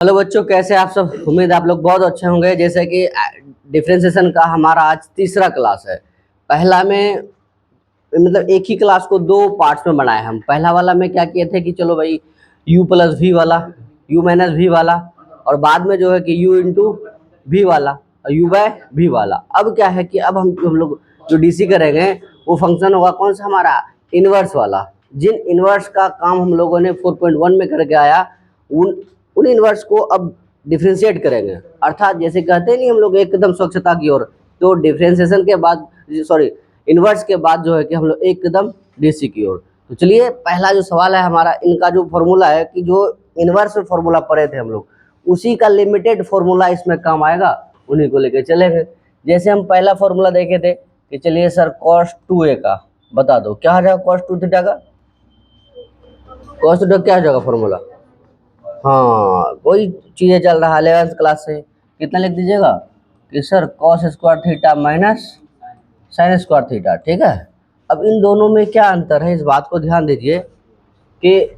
Hello बच्चों, कैसे आप सब। उम्मीद आप लोग बहुत अच्छे होंगे। जैसे कि डिफरेंशिएशन का हमारा आज तीसरा क्लास है। पहला में मतलब एक ही क्लास को दो पार्ट्स में बनाए हम। पहला वाला में क्या किए थे कि चलो भाई u प्लस वी वाला, u माइनस वी वाला, और बाद में जो है कि u इंटू वी वाला और u बाय वी वाला। अब क्या है कि अब हम लोग जो डीसी करेंगे वो फंक्शन होगा कौन सा हमारा, इनवर्स वाला। जिन इनवर्स का काम हम लोगों ने 4.1 में करके आया उन इनवर्स को अब डिफ्रेंशिएट करेंगे। अर्थात जैसे कहते हैं नहीं हम लोग एकदम स्वच्छता की ओर, तो डिफ्रेंशिएशन के बाद सॉरी इनवर्स के बाद जो है कि हम लोग एकदम डीसी की ओर। तो चलिए पहला जो सवाल है हमारा, इनका जो फॉर्मूला है कि जो इनवर्स में फॉर्मूला पढ़े थे हम लोग, उसी का लिमिटेड फॉर्मूला इसमें काम आएगा, उन्हीं को लेके चलेंगे। जैसे हम पहला फॉर्मूला देखे थे कि चलिए सर cos 2a का बता दो क्या हो जाएगा। cos 2 थीटा का cos 2 क्या हो जाएगा फॉर्मूला। हाँ वही चीज़ें चल रहा है 11th क्लास से। कितना लिख दीजिएगा कि sir cos square theta minus sine square theta. ठीक है। अब इन दोनों में क्या अंतर है, इस बात को ध्यान दीजिए कि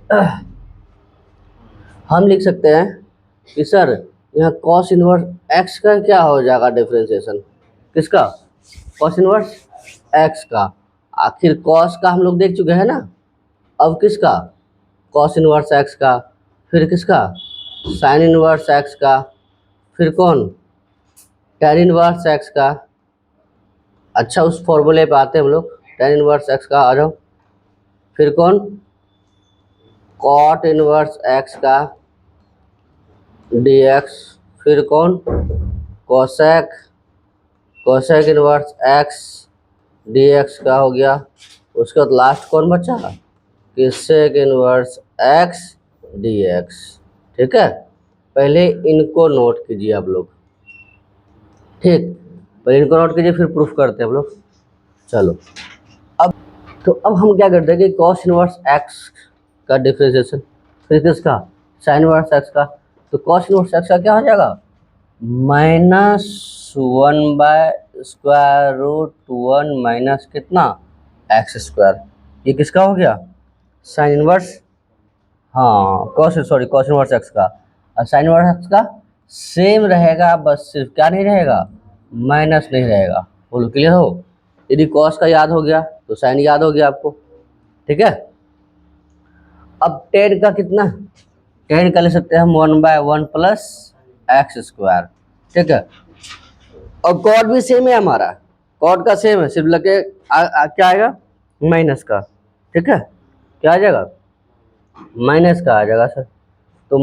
हम लिख सकते हैं कि सर यहाँ cos इनवर्स x का क्या हो जाएगा डिफरेंशिएशन, किसका, cos इनवर्स x का। आखिर cos का हम लोग देख चुके हैं ना, अब किसका, cos इनवर्स x का, फिर किसका, साइन इनवर्स x का, फिर कौन, tan इनवर्स x का। अच्छा उस फॉर्मूले पे आते हैं हम लोग, tan इनवर्स x का आ जाओ, फिर कौन, cot इनवर्स x का dx, फिर कौन, cosec cosec inverse x dx का हो गया। उसके बाद लास्ट कौन बचा कि sec इनवर्स x dx। ठीक है, पहले इनको नोट कीजिए आप लोग। ठीक, पहले इनको नोट कीजिए फिर प्रूफ करते हैं हम लोग। चलो अब हम क्या करते हैं कि cos इनवर्स x का डिफरेंशिएशन, फिर किसका, sin इनवर्स x का। तो cos इनवर्स x का क्या हो जाएगा, -1 बाय स्क्वायर रूट 1 माइनस कितना, x स्क्वायर। ये किसका हो गया, sin इनवर्स, हाँ cos इनवर्स x का। और sin इनवर्स x का सेम रहेगा, बस सिर्फ क्या नहीं रहेगा, माइनस नहीं रहेगा। बोलो क्लियर हो। यदि cos का याद हो गया तो sin याद हो गया आपको। ठीक है। अब tan का कितना, tan का ले सकते हैं हम 1/1 प्लस एक्स स्क्वायर। ठीक है। और cot भी सेम है हमारा, cot का सेम है, सिर्फ लगे क्या आएगा, माइनस का। ठीक है, क्या आ जाएगा, माइनस का आ जाएगा सर। तो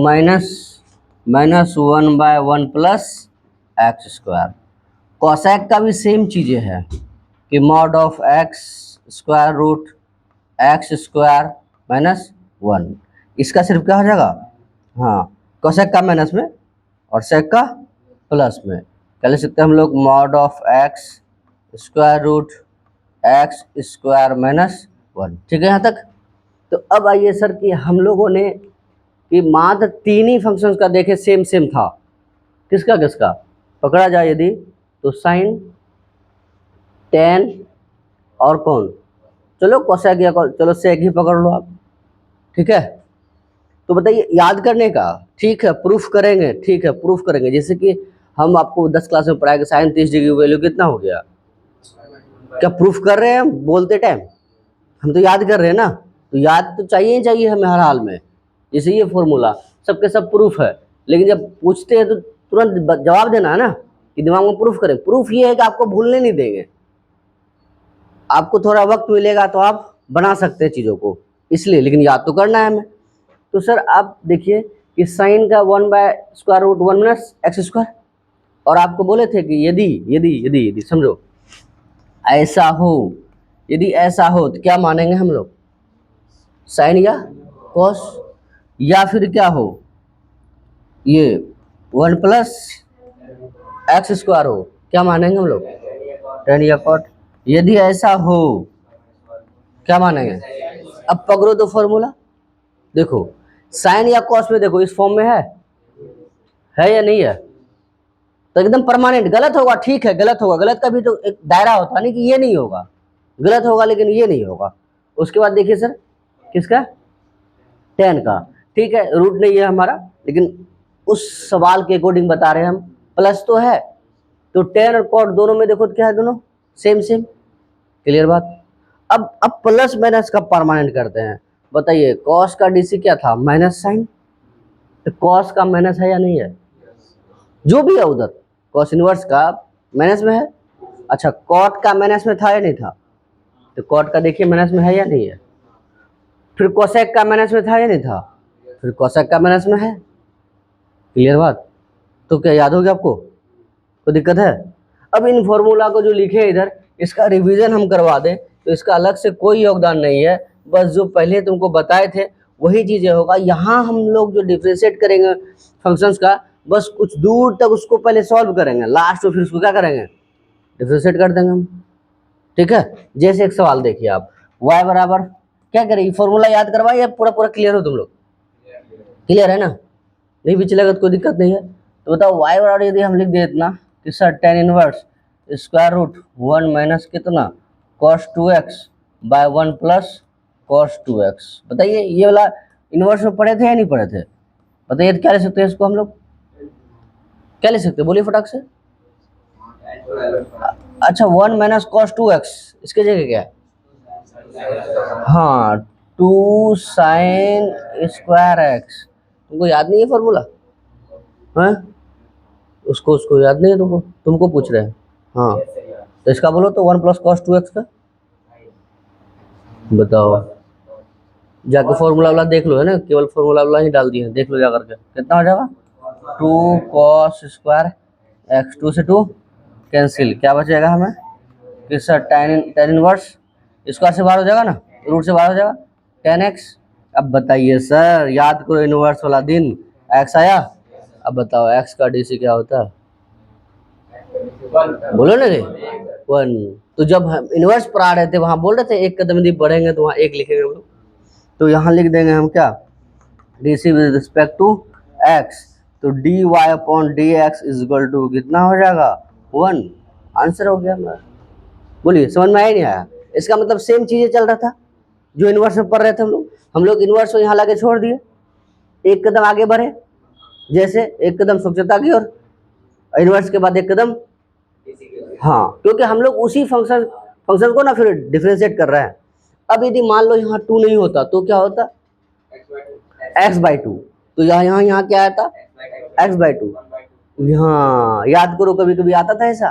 -1/1 प्लस एक्स स्क्वायर। कॉसेक का भी सेम चीज़ें है कि mod of x square root x square minus 1। इसका सिर्फ क्या हो जाएगा, हाँ कॉसेक का माइनस में और सेक का प्लस में। क्या ले सकते हैं हम लोग, mod of x square root x square minus 1। ठीक है यहाँ तक। तो अब आइए सर कि हम लोगों ने कि मात्र तीन ही फंक्शंस का देखे सेम सेम था, किसका किसका पकड़ा जाए यदि, तो साइन, टेन और कौन, चलो कोसेक या चलो सेक ही पकड़ लो आप। ठीक है। तो बताइए याद करने का, ठीक है प्रूफ करेंगे, ठीक है प्रूफ करेंगे। जैसे कि हम आपको 10 क्लास में पढ़ाया कि साइन 30 डिग्री वैल्यू कितना हो गया, क्या प्रूफ कर रहे हैं हम बोलते टाइम, हम तो याद कर रहे हैं ना। तो याद तो चाहिए ही चाहिए हमें हर हाल में। जैसे ये फॉर्मूला सबके सब प्रूफ है, लेकिन जब पूछते हैं तो तुरंत जवाब देना है ना कि दिमाग में प्रूफ करें। प्रूफ ये है कि आपको भूलने नहीं देंगे, आपको थोड़ा वक्त मिलेगा तो आप बना सकते हैं चीज़ों को, इसलिए, लेकिन याद तो करना है हमें। तो सर आप देखिए कि साइन का 1/√1 माइनस एक्स स्क्वायर, और आपको बोले थे कि यदि यदि यदि यदि समझो ऐसा हो, यदि ऐसा हो तो क्या मानेंगे हम लोग, साइन या कॉस, या फिर क्या हो ये 1 प्लस एक्स स्क्वायर हो, क्या मानेंगे हम लोग, टेन या कॉट। यदि ऐसा हो क्या मानेंगे, अब पकड़ो तो फॉर्मूला देखो, साइन या कॉस में देखो इस फॉर्म में है या नहीं है, तो एकदम परमानेंट। गलत होगा ठीक है, गलत होगा, गलत का भी तो एक दायरा होता नहीं कि ये नहीं होगा, गलत होगा लेकिन ये नहीं होगा। उसके बाद देखिए सर किसका, टेन का, ठीक है रूट नहीं है हमारा, लेकिन उस सवाल के अकॉर्डिंग बता रहे हैं हम। प्लस तो है तो टेन और कॉट दोनों में देखो क्या है, दोनों सेम सेम। क्लियर बात। अब प्लस माइनस का परमानेंट करते हैं। बताइए कॉस का डीसी क्या था, माइनस साइन, तो कॉस का माइनस है या नहीं है, जो भी है उधर कॉस इनवर्स का माइनस में है। अच्छा कॉट का माइनस में था या नहीं था, तो कॉट का देखिए माइनस में है या नहीं है। फिर कोसेक का माइनस में था या नहीं था, फिर कोसेक का माइनस में है। क्लियर बात। तो क्या याद हो गया आपको, कोई दिक्कत है। अब इन फॉर्मूला को जो लिखे हैं इधर, इसका रिवीजन हम करवा दें तो इसका अलग से कोई योगदान नहीं है, बस जो पहले तुमको बताए थे वही चीजें होगा। यहाँ हम लोग जो डिफ्रेंशिएट करेंगे फंक्शंस का, बस कुछ दूर तक उसको पहले सॉल्व करेंगे, लास्ट में फिर उसको क्या करेंगे, डिफ्रेंशिएट कर देंगे हम। ठीक है। जैसे एक सवाल देखिए आप, y बराबर क्या करें, फॉर्मूला याद करवाए या पूरा पूरा क्लियर हो तुम लोग, क्लियर है ना, नहीं भी चलेगा तो कोई दिक्कत नहीं है। तो बताओ y बराबर यदि हम लिख दे इतना कि sir tan inverse square root 1 minus कितना cos 2x by 1 plus cos 2x। बताइए ये वाला इनवर्स में पढ़े थे या नहीं पढ़े थे, बताइए क्या ले सकते हैं इसको हम लोग, क्या ले सकते हैं बोलिए फटाक से। अच्छा 1 माइनस cos 2x, इसके जगह क्या है, हाँ 2 साइन स्क्वायर एक्स। तुमको याद नहीं है फॉर्मूला, हाँ उसको उसको याद नहीं है तुमको, तुमको पूछ रहे हैं। हाँ तो इसका बोलो तो 1 प्लस cos 2x का, बताओ जाके फॉर्मूला वाला देख लो, है ना, केवल फॉर्मूला वाला ही डाल दिए, देख लो जा करके कितना हो जाएगा, 2 cos स्क्वायर एक्स, 2 से 2 कैंसिल, क्या बचेगा हमें कि सर टेन इनवर्स स्क्वायर से बाहर हो जाएगा ना, रूट से बाहर हो जाएगा 10x। अब बताइए सर याद करो इनवर्स वाला दिन, x आया, अब बताओ x का डीसी क्या होता है, बोलो ना रे 1। तो जब हम इनवर्स पर आ रहे थे वहां बोल रहे थे एक कदम यदि बढ़ेंगे तो वहां एक लिखेंगे हम लोग, तो यहाँ लिख देंगे हम क्या, DC with respect to x, तो dy upon dx is equal to कितना हो जाएगा 1। आंसर हो गया हमारा। बोलिए समझ में आया नहीं आया, इसका मतलब सेम चीजें चल रहा था जो इनवर्स में पढ़ रहे थे हम लोग इनवर्स को यहाँ लाके छोड़ दिए, एक कदम आगे बढ़े, जैसे एक कदम स्वच्छता की ओर, इनवर्स के बाद एक कदम, हाँ क्योंकि हम लोग उसी फंक्शन को ना फिर डिफरेंशिएट कर रहे हैं। अब यदि मान लो यहाँ 2 नहीं होता तो क्या होता, x/2, तो यहाँ क्या आया था x/2, यहाँ याद करो कभी कभी आता था ऐसा,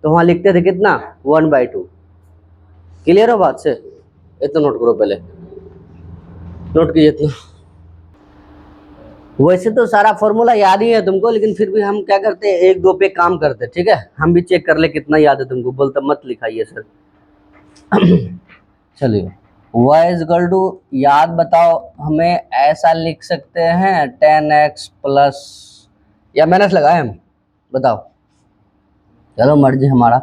तो वहां लिखते थे कितना 1/2। क्लियर हो बात से, इतना नोट करो पहले, नोट कीजिए इतना। वैसे तो सारा फॉर्मूला याद ही है तुमको, लेकिन फिर भी हम क्या करते हैं एक दो पे काम करते हैं, ठीक है, हम भी चेक कर ले कितना याद है तुमको, बोलता मत लिखाइए सर। चलिए y इज इक्वल टू, याद बताओ हमें, ऐसा लिख सकते हैं 10x प्लस, या माइनस लगाए हम, बताओ, चलो मर्जी हमारा,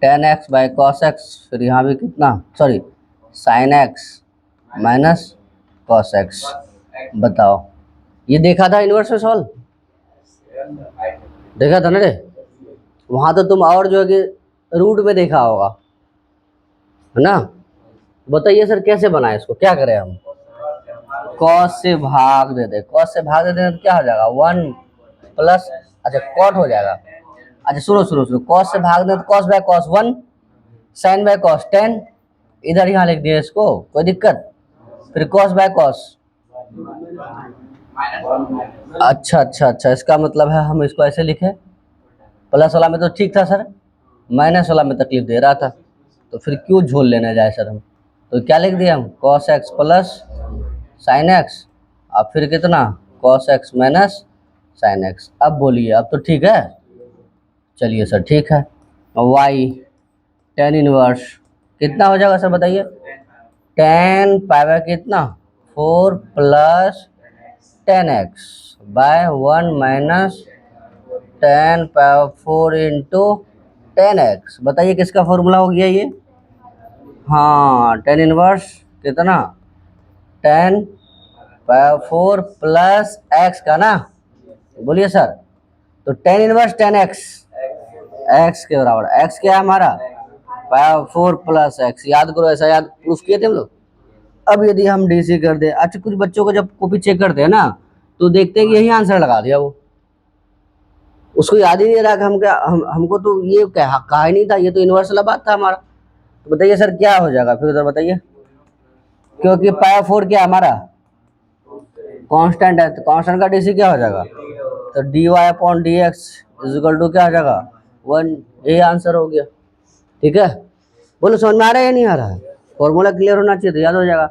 10x बाई कॉस एक्स, फिर यहाँ भी कितना, sorry sine x minus cos x. बताओ ये देखा था इनवर्स में सॉल्व, देखा था ना रे, वहां तो तुम और जो है कि रूट में देखा होगा, है ना। बताइए सर कैसे बनाए इसको, क्या करें हम, कॉस से भाग दे दे, कॉस से भाग दे दे तो क्या हो जाएगा 1 प्लस, अच्छा कॉट हो जाएगा, अच्छा सुनो कॉस से भाग दे तो cos by cos 1, sine by cos 10, इधर यहाँ लिख दिया इसको, कोई दिक्कत, फिर कॉस बाय कॉस, अच्छा इसका मतलब है हम इसको ऐसे लिखे, प्लस वाला में तो ठीक था सर, माइनस वाला में तकलीफ दे रहा था, तो फिर क्यों झोल लेने जाए सर हम, तो क्या लिख दिया हम cos x plus sine x, अब फिर कितना cos x minus sine x. अब बोलिए अब तो ठीक है, चलिए सर ठीक है, y टेन इनवर्स कितना हो जाएगा सर बताइए, 10 पावर कितना 4 plus 10x by 1 minus 10 power 4 into 10x। बताइए किसका फॉर्मूला हो गया ये, हाँ टेन इनवर्स कितना 10 पावर 4 प्लस x का ना, बोलिए सर, तो टेन इनवर्स 10x, x के बराबर, x क्या है हमारा पावर 4 प्लस x, याद करो ऐसा याद प्रूफ किए थे हम लोग। अब यदि हम डीसी कर दे, अच्छा कुछ बच्चों को जब कॉपी चेक करते हैं ना तो देखते हैं कि यही आंसर लगा दिया वो, उसको याद ही नहीं रहा कि हम क्या हमको तो ये कहा ही नहीं था, ये तो इनवर्स वाला बात था हमारा। तो बताइए सर क्या हो जाएगा फिर उधर बताइए, क्योंकि पाई 4 क्या हमारा कांस्टेंट है, तो कांस्टेंट का डीसी क्या हो जाएगा, तो dy upon d x is equal to क्या हो जाएगा 1, यही आंसर हो गया। ठीक है, बोलो समझ में आ रहा है या नहीं आ रहा है, फॉर्मूला क्लियर होना चाहिए तो याद हो जाएगा।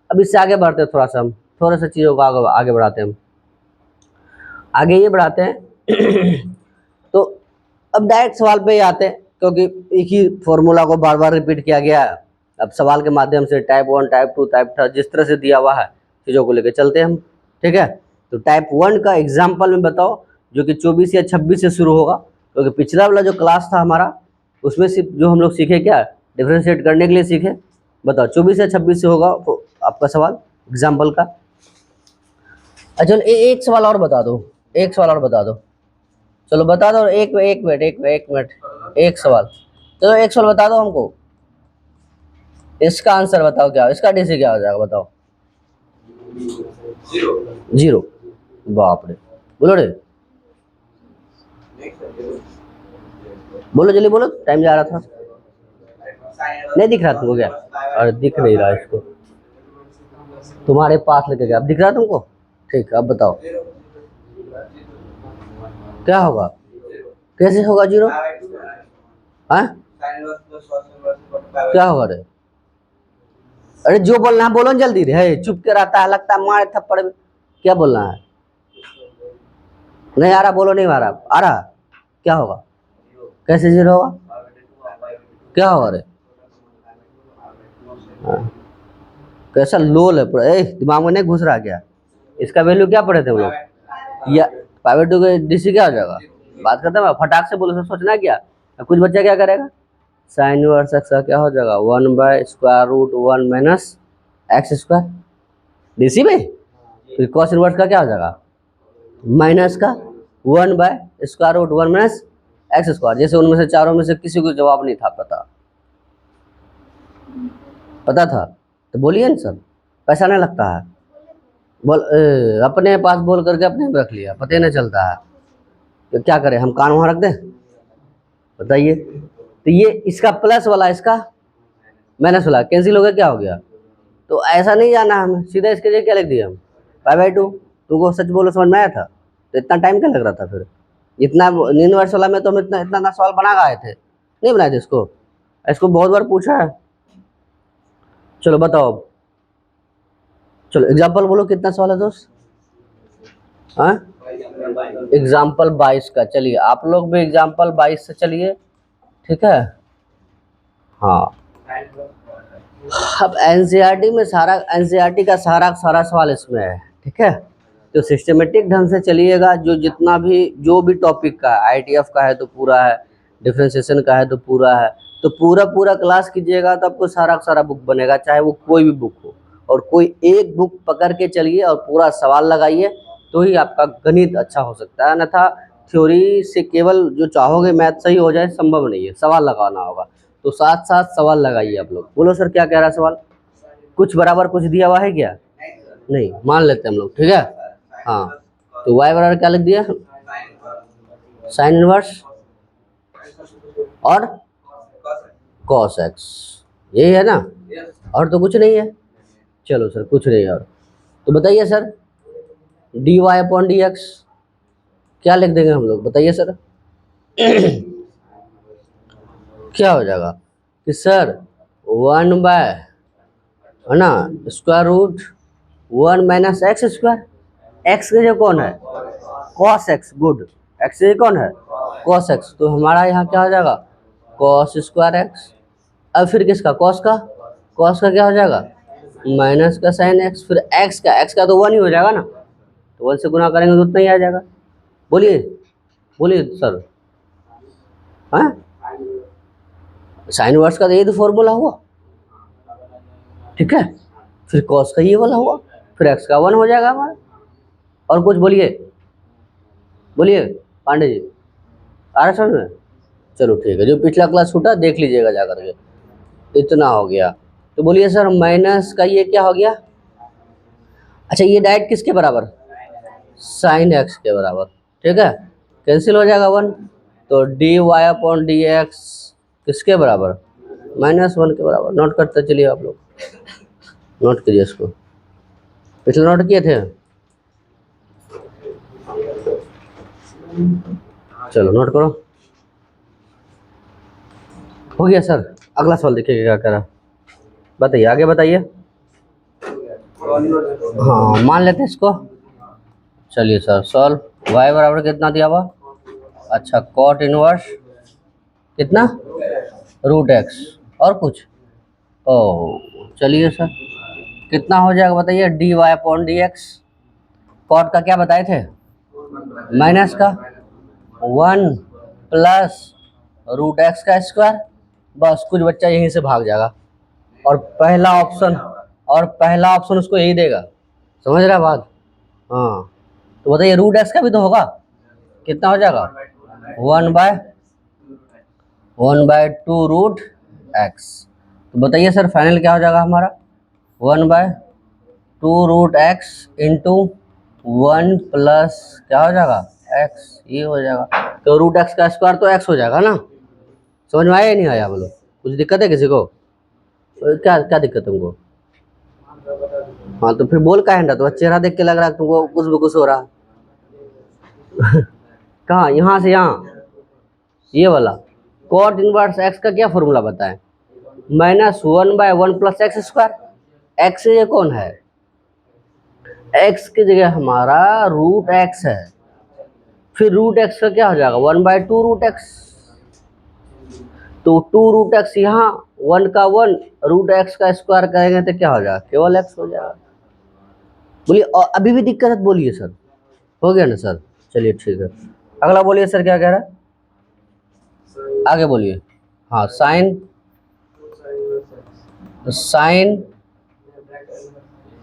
अब इससे आगे बढ़ते हैं, थोड़ा सा हम थोड़ा सा चीज़ों को आगे बढ़ाते हैं, हम आगे ये बढ़ाते हैं तो अब डायरेक्ट सवाल पे ही आते हैं, क्योंकि एक ही फॉर्मूला को बार बार रिपीट किया गया है। अब सवाल के माध्यम से टाइप 1 टाइप 2 टाइप 3 जिस तरह से दिया हुआ है चीज़ों को लेकर चलते हैं हम। ठीक है, तो टाइप 1 का एग्जाम्पल में बताओ, जो कि 24 या 26 से शुरू होगा, क्योंकि पिछला वाला जो क्लास था हमारा उसमें सिर्फ जो हम लोग सीखे क्या डिफ्रेंशिएट करने के लिए सीखे। बताओ 24 या 26 से होगा तो आपका सवाल एग्जाम्पल का। अच्छा एक सवाल और बता दो, एक सवाल और बता दो, चलो बता दो, एक मिनट एक सवाल, चलो एक सवाल बता दो हमको, इसका आंसर बताओ क्या, इसका डीसी क्या हो जाएगा बताओ। 0। बाप रे, बोलो रे, बोलो जल्दी बोलो, टाइम जा रहा था। नहीं दिख रहा तुमको क्या, अरे दिख नहीं रहा इसको, तुम्हारे पास लेके गया, अब दिख रहा तुमको, ठीक अब बताओ क्या होगा, कैसे होगा 0, हाँ क्या होगा रे, अरे जो बोलना है बोलो जल्दी रे, चुप के रहता है, लगता है मारे थप्पड़, क्या बोलना है, नहीं आ रहा बोलो, नहीं आ रहा क्या होगा, कैसे 0 होगा, क्या होगा रे, कैसा लोल है पूरा, दिमाग में नहीं घुस रहा क्या, इसका वैल्यू क्या पढ़े थे हम लोग, या पावर टू के डीसी क्या हो जाएगा, बात करते हैं फटाक से बोलो, सोचना क्या, कुछ बच्चा क्या करेगा, साइन इनवर्स एक्स का क्या हो जाएगा 1/√1 माइनस एक्स स्क्वायर डीसी में, फिर कॉस इनवर्स का क्या हो जाएगा माइनस का 1/√1 माइनस एक्स स्क्वायर। जैसे उनमें से चारों में से किसी को जवाब नहीं था पता था तो बोलिए ना सर, पैसा नहीं लगता है, बोल अपने पास बोल करके अपने में रख लिया, पता ही नहीं चलता है, तो क्या करें हम, कान वहाँ रख दें, बताइए। तो ये इसका प्लस वाला इसका माइनस वाला कैंसिल हो गया, क्या हो गया, तो ऐसा नहीं जाना हमें, सीधा इसके लिए क्या लिख दिया हम पाई/2। तुमको सच बोलो समझ में आया था, तो इतना टाइम क्या लग रहा था फिर, इतना इनवर्स वाला में तो हम इतना इतना सवाल बना गए थे, नहीं बनाए थे इसको, इसको बहुत बार पूछा है। चलो बताओ अब, चलो एग्जाम्पल बोलो, कितना सवाल है दोस्त, हाँ एग्जाम्पल 22 का, चलिए आप लोग भी एग्जाम्पल 22 से चलिए, ठीक है। हाँ अब एनसीईआरटी में सारा, एनसीईआरटी का सारा सवाल इसमें है, ठीक है। तो सिस्टमेटिक ढंग से चलिएगा, जो जितना भी जो भी टॉपिक का है, आईटीएफ का है तो पूरा है, डिफ्रेंशिएशन का है तो पूरा है, तो पूरा क्लास कीजिएगा तो आपको सारा बुक बनेगा, चाहे वो कोई भी बुक हो, और कोई एक बुक पकड़ के चलिए और पूरा सवाल लगाइए, तो ही आपका गणित अच्छा हो सकता है, अन्यथा थ्योरी से केवल जो चाहोगे मैथ सही हो जाए संभव नहीं है, सवाल लगाना होगा, तो साथ साथ सवाल लगाइए आप लोग। बोलो सर क्या कह रहा है सवाल, कुछ बराबर कुछ दिया हुआ है क्या, नहीं मान लेते हैं हम लोग, ठीक है। हाँ तो y बराबर क्या लिख दिया, साइन इनवर्स और कॉस एक्स, यही है ना, और तो कुछ नहीं है, चलो सर कुछ नहीं है और, तो बताइए sir dy upon d x क्या लिख देंगे हम लोग, बताइए सर क्या हो जाएगा कि सर 1 बाय है ना √1 माइनस एक्स स्क्वायर, एक्स के जो कौन है कॉस एक्स, गुड, एक्स के कौन है कॉस एक्स, तो हमारा यहाँ क्या हो जाएगा कॉस स्क्वायर एक्स, अब फिर किसका कॉस का क्या हो जाएगा माइनस का साइन एक्स, फिर एक्स का तो 1 ही हो जाएगा ना, तो 1 से गुना करेंगे तो उतना ही आ जाएगा, बोलिए बोलिए सर, हाँ साइन इनवर्स का तो ये तो फॉर्मूला हुआ, ठीक है, फिर कॉस का ये वाला हुआ, फिर एक्स का 1 हो जाएगा हमारा, और कुछ बोलिए पांडे जी, आ रहा समझ में, चलो ठीक है, जो पिछला क्लास छूटा देख लीजिएगा जा करके, इतना हो गया, तो बोलिए सर माइनस का ये क्या हो गया, अच्छा ये डायरेक्ट किसके बराबर साइन एक्स के बराबर, ठीक है, कैंसिल हो जाएगा 1, तो d y upon d x किसके बराबर, -1 के बराबर। नोट करते चलिए आप लोग, नोट कीजिए इसको, पिछले नोट किए थे, चलो नोट करो। हो गया सर, अगला सवाल देखिए क्या कह रहा, बताइए आगे बताइए। हाँ मान लेते हैं इसको, चलिए सर सॉल्व। y बराबर कितना दिया हुआ, अच्छा कॉट इनवर्स कितना, √x, और कुछ, ओ चलिए सर कितना हो जाएगा बताइए, d y upon d x, cot का क्या बताए थे, माइनस का 1 प्लस √x का स्क्वायर, बस कुछ बच्चा यहीं से भाग जाएगा, और पहला ऑप्शन उसको यही देगा, समझ रहा है बात। हाँ तो बताइए √x का भी तो होगा, कितना हो जाएगा, 1/2 √x, तो बताइए सर फाइनल क्या हो जाएगा हमारा, 1/2 √x इंटू 1 प्लस क्या हो जाएगा x, ये हो जाएगा, तो √x का स्क्वायर तो x हो जाएगा ना। समझ में आया या नहीं आया बोलो, कुछ दिक्कत है किसी को, क्या क्या दिक्कत है तुमको, हाँ तो फिर बोल का है, तो चेहरा देख के लग रहा है तुमको कुछ भी कुछ हो रहा है। कहाँ, यहाँ से यहाँ, ये वाला कॉट इनवर्स x का क्या फॉर्मूला बताएं, -1/1 प्लस एक्स स्क्वायर, एक्स ये कौन है, x की जगह हमारा √x है, फिर √x का क्या हो जाएगा 1/2 √x, तो 2 √x यहाँ 1 का 1 √x का स्क्वायर करेंगे तो क्या हो जाएगा, केवल x हो जाएगा। बोलिए अभी भी दिक्कत है तो बोलिए सर, हो गया ना सर, चलिए ठीक है, अगला बोलिए सर क्या कह रहा है, आगे बोलिए। हाँ साइन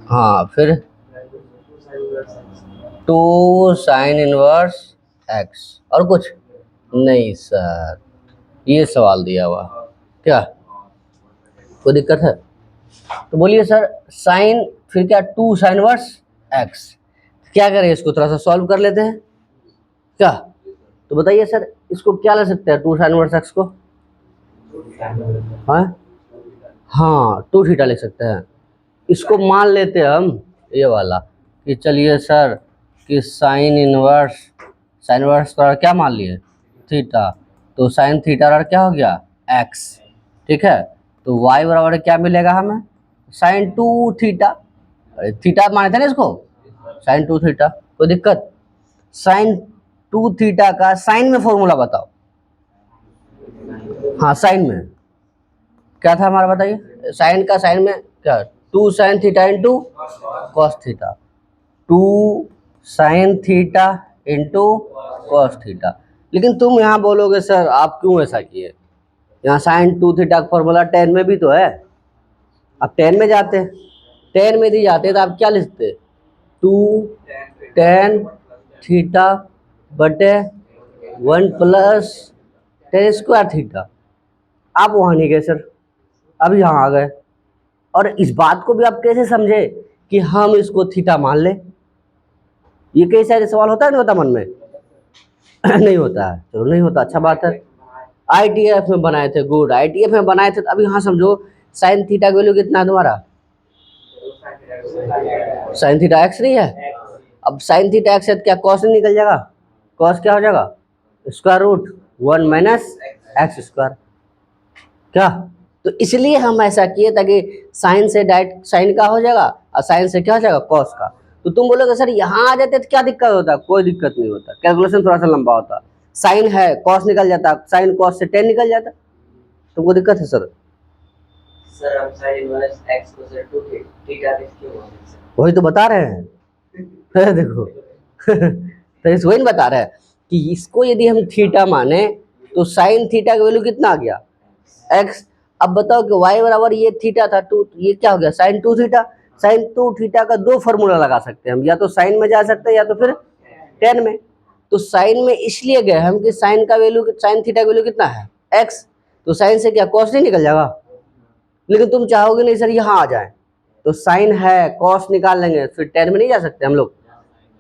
हाँ फिर 2 साइन इनवर्स x, और कुछ नहीं सर, ये सवाल दिया हुआ क्या, कोई दिक्कत है, तो बोलिए सर साइन फिर क्या 2 साइन वर्स x, क्या करें इसको थोड़ा सा सॉल्व कर लेते हैं क्या, तो बताइए सर इसको क्या ले सकते हैं 2 साइन वर्स x को, हाँ 2 थीटा लिख सकते हैं, इसको मान लेते हैं हम ये वाला कि चलिए सर कि साइन इनवर्स पर क्या मान लिए थीटा, तो साइन थीटा और क्या हो गया x, ठीक है, तो y बराबर क्या मिलेगा हमें, साइन 2 थीटा, थीटा माने थे ना इसको, साइन 2 थीटा, कोई दिक्कत, साइन 2 थीटा का साइन में फॉर्मूला बताओ, हाँ साइन में क्या था हमारा बताइए, साइन का साइन में क्या 2 sine theta into cos theta, 2 sine theta into cos theta, लेकिन तुम यहाँ बोलोगे सर आप क्यों ऐसा किए, यहाँ साइन 2 थीटा का फॉर्मूला 10 में भी तो है, अब 10 में जाते, 10 में दी जाते तो आप क्या लिखते, 2 tan थीटा बटे 1 प्लस tan स्क्वायर थीटा, आप वहाँ नहीं गए सर, अब यहाँ आ गए, और इस बात को भी आप कैसे समझे कि हम इसको थीटा मान ले, ये कई सारे सवाल होता है नहीं होता मन में नहीं होता है, चलो नहीं होता अच्छा बात है, ITF में बनाए थे, गुड ITF में बनाए थे, तो अब यहाँ समझो साइन थीटा का वैल्यू कितना है तुम्हारा, साइन थीटा x नहीं है, अब साइन थीटा x है तो क्या कॉस नहीं निकल जाएगा, कॉस क्या हो जाएगा √1 माइनस एक्स स्क्वायर, क्या, तो इसलिए हम ऐसा किए ताकि साइन से डायरेक्ट साइन का हो जाएगा और साइन से क्या हो जाएगा कॉस का, तो तुम बोलोगे सर यहाँ आ जाते तो क्या दिक्कत होता, कोई दिक्कत नहीं होता, कैलकुलेशन थोड़ा सा लंबा होता, साइन है कॉस निकल जाता, साइन कॉस से tan निकल जाता, तुमको दिक्कत है सर, हम साइन इनवर्स x को सर 2 थीटा क्यों मानेंगे सर, वही तो बता रहे हैं देखो तो इस वही बता रहे हैं कि इसको यदि हम थीटा माने तो साइन थीटा का वैल्यू कितना आ गया x, अब बताओ कि y बराबर ये थीटा था 2, ये क्या हो गया साइन 2 थीटा, साइन 2 थीटा का 2 फॉर्मूला लगा सकते हैं हम, या तो साइन में जा सकते हैं या तो फिर tan में, तो साइन में इसलिए गए हम कि साइन का वैल्यू, साइन थीटा का वैल्यू कितना है x, तो साइन से क्या कॉस नहीं निकल जाएगा, लेकिन तुम चाहोगे नहीं सर यहाँ आ जाए, तो साइन है कॉस निकाल लेंगे, फिर tan में नहीं जा सकते हम लोग,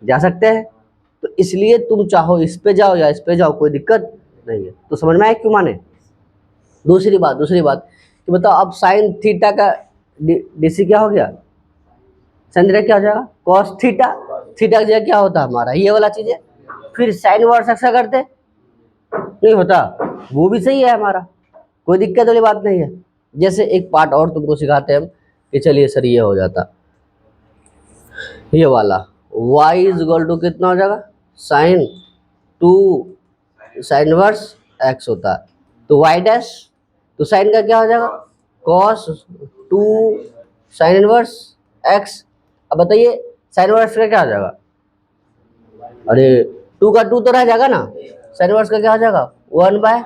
जा सकते हैं। तो इसलिए तुम चाहो इस पे जाओ या इस पे जाओ, कोई दिक्कत नहीं है। तो समझ में आया क्यों माने। दूसरी बात कि बताओ अब साइन थीटा का डीसी क्या हो गया, साइन थीटा क्या हो जाएगा, कॉस थीटा। थीटा की जगह क्या होता है हमारा ये वाला चीज है। फिर साइन वर्स एक्स का करते नहीं होता, वो भी सही है हमारा, कोई दिक्कत वाली बात नहीं है। जैसे एक पार्ट और तुमको सिखाते हैं हम कि चलिए सर ये हो जाता, ये वाला y इज इक्वल टू कितना हो जाएगा, साइन 2 साइन इनवर्स x होता है, तो y डैश, तो साइन का क्या हो जाएगा, cos 2 साइन इनवर्स x। अब बताइए साइन इनवर्स का क्या हो जाएगा, अरे 2 का 2 तो रह जाएगा ना, साइन इनवर्स का क्या हो जाएगा 1 by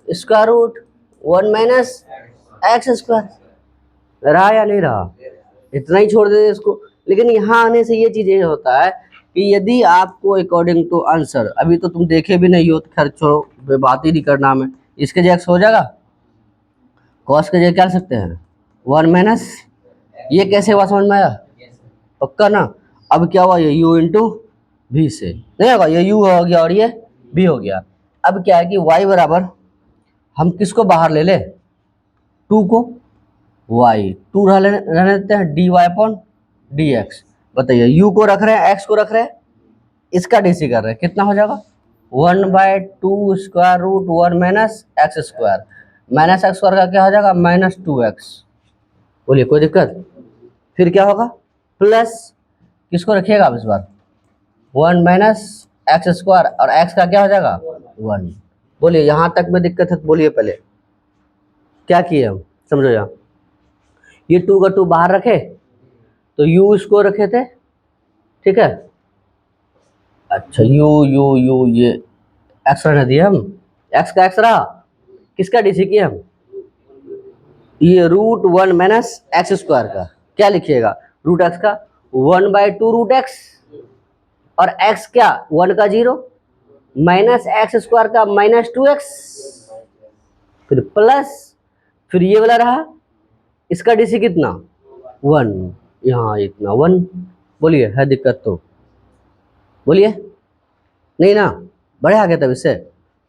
square root 1 minus x square. रहा या नहीं रहा, इतना ही छोड़ देते इसको। लेकिन यहाँ आने से ये चीज़ ये होता है कि यदि आपको अकॉर्डिंग टू आंसर, अभी तो तुम देखे भी नहीं हो तो खैर छोड़ो, बात ही नहीं करना हमें, इसके जगह x हो जाएगा, कॉस के जगह क्या कर सकते हैं 1 माइनस, ये कैसे हुआ समझ में आया, पक्का ना। अब क्या हुआ, ये u इंटू भी से नहीं होगा, ये u हो गया और ये b हो गया। अब क्या है कि y बराबर हम किसको बाहर ले ले, 2 को, y 2 रहने देते हैं dy अपॉन dx। बताइए u को रख रहे हैं x को रख रहे हैं, इसका डीसी कर रहे हैं, कितना हो जाएगा 1 by 2 square root 1 minus x square, minus x square का क्या हो जाएगा माइनस 2x। बोलिए कोई दिक्कत। फिर क्या होगा प्लस, किसको रखिएगा आप इस बार 1 माइनस एक्स स्क्वायर और x का क्या हो जाएगा 1। बोलिए यहाँ तक में दिक्कत है तो बोलिए पहले क्या किए हम, समझो यहाँ ये 2 का 2 बाहर रखे तो u इसको रखे थे, ठीक है। अच्छा u ये x रहने दिए हम, x का x रहा, किसका डीसी किए हम, ये रूट 1 माइनस एक्स स्क्वायर का, क्या लिखिएगा रूट x का 1 बाय 2 रूट x, और x क्या 1 का 0 माइनस एक्स स्क्वायर का माइनस 2x, फिर प्लस, फिर ये वाला रहा, इसका डीसी कितना 1, यहाँ इतना 1। बोलिए है दिक्कत तो बोलिए, नहीं ना, बड़े आगे तब इससे।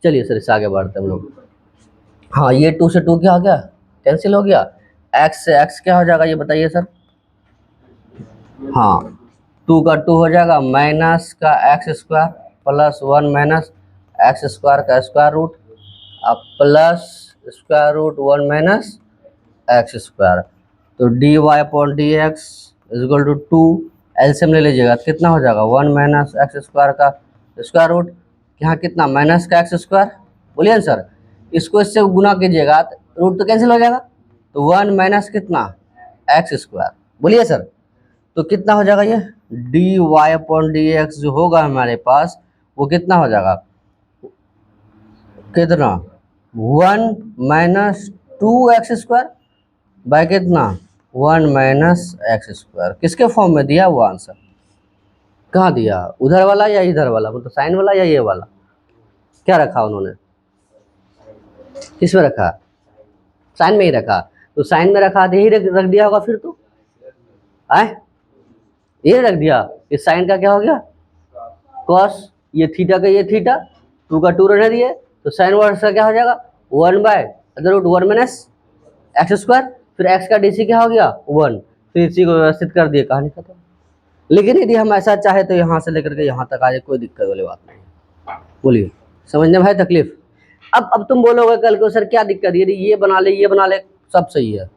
चलिए सर इससे आगे बढ़ते हम लोग। हाँ ये 2 से 2 क्या हो गया, कैंसिल हो गया, x से x क्या हो जाएगा ये बताइए सर। हाँ 2 का 2 हो जाएगा माइनस का x square plus 1 minus x square का स्क्वायर रूट, अब plus square root 1 minus x square, तो d y upon d x equal to 2, LCM ले लीजिएगा कितना हो जाएगा 1 माइनस एक्स स्क्वायर का स्क्वायर रूट, यहाँ कितना माइनस का एक्स स्क्वायर। बोलिए ना सर, इसको इससे गुना कीजिएगा रूट तो कैंसिल हो जाएगा, तो 1 माइनस कितना एक्स स्क्वायर। बोलिए सर, तो कितना हो जाएगा ये d y upon d x जो होगा हमारे पास वो कितना हो जाएगा, कितना 1 माइनस 2x स्क्वायर बाय कितना 1 माइनस एक्स स्क्वायर। किसके फॉर्म में दिया वो आंसर, कहाँ दिया, उधर वाला या इधर वाला, मतलब साइन वाला या ये वाला, क्या रखा उन्होंने, किस में रखा, साइन में ही रखा, तो साइन में रखा यही रख दिया होगा फिर तो आए, ये रख दिया, इस साइन का क्या हो गया कॉस, ये थीटा का ये थीटा 2 का 2 रहने दिए, तो साइन वर्स का क्या हो जाएगा 1 by under root 1 minus x square, फिर x का डीसी क्या हो गया 1, फिर इसी को व्यवस्थित कर दिए, कहानी खत्म। लेकिन यदि हम ऐसा चाहे तो यहाँ से लेकर के यहाँ तक आ जाए, कोई दिक्कत वाली बात नहीं। बोलिए समझने में है तकलीफ। अब तुम बोलोगे कल को सर क्या दिक्कत, यदि ये बना ले सब सही है।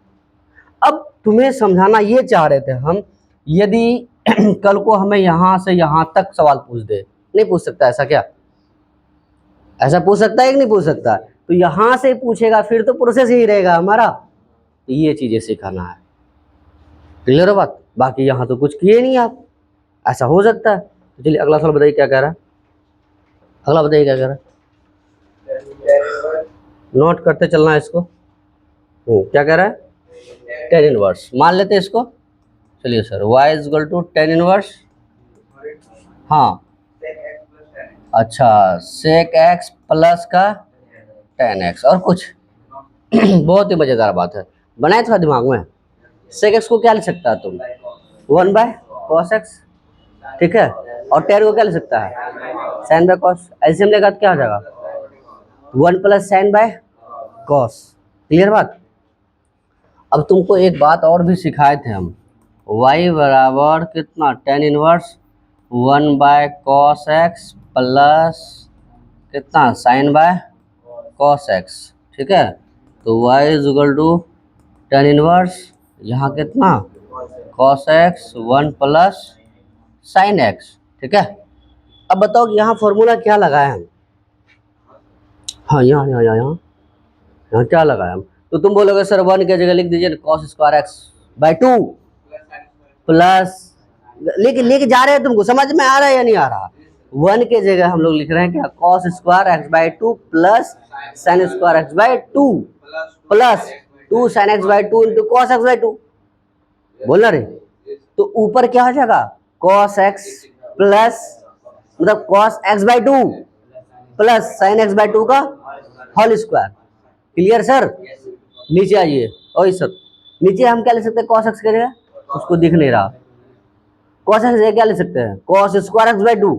अब तुम्हें समझाना ये चाह रहे थे हम, यदि कल को हमें यहाँ से यहाँ तक सवाल पूछ दे, नहीं पूछ सकता ऐसा क्या, ऐसा पूछ सकता है कि नहीं पूछ सकता, तो यहाँ से पूछेगा फिर तो प्रोसेस यही रहेगा हमारा, तो ये चीज़ें सिखाना है, क्लियर हो बात। बाकी यहाँ तो कुछ किए नहीं आप, ऐसा हो सकता है। तो चलिए अगला सवाल बताइए क्या कह रहा है, अगला बताइए क्या कह रहा है, नोट करते चलना है इसको। क्या कह रहा है टेन इनवर्स, मान लेते हैं इसको। चलिए sir y is equal to tan inverse, हाँ अच्छा सेक x प्लस का टेन एक्स, और कुछ बहुत ही मज़ेदार बात है, बनाए थोड़ा दिमाग में। सेक एक्स को क्या लिख सकता है तुम 1 बाय कॉस एक्स, ठीक है, और टेन को क्या ले सकता है, साइन बाय कॉस। एलसीएम लेगा तो क्या हो जाएगा, 1 plus sign by cos. Clear बात। अब तुमको एक बात और भी सिखाए थे हम, y बराबर कितना, tan inverse 1 by cos x plus कितना, साइन बाय कॉस एक्स। ठीक है, तो y is equal to tan inverse यहाँ कितना, cos x 1 plus sine x. ठीक है, अब बताओ कि यहाँ फॉर्मूला क्या लगाया हम, हाँ यहाँ क्या लगाया हम, तो तुम बोलोगे सर 1 की जगह लिख दीजिए cos square x by 2 plus, लेके जा रहे हैं, तुमको समझ में आ रहा है या नहीं आ रहा। 1 के जगह हम लोग लिख रहे हैं क्या, cos square x by 2 plus sine square x by 2 plus 2 sign x by 2 into cos x by 2। बोलना रे, तो ऊपर क्या हो जाएगा, कॉस एक्स प्लस मतलब cos x by 2 plus sine x by 2 का होल स्क्वायर। Clear sir. नीचे आइए, और सर नीचे हम क्या ले सकते हैं, कॉस एक्स के जगह, उसको दिख नहीं रहा, कॉस एक्स जगह क्या ले सकते हैं, cos square x by 2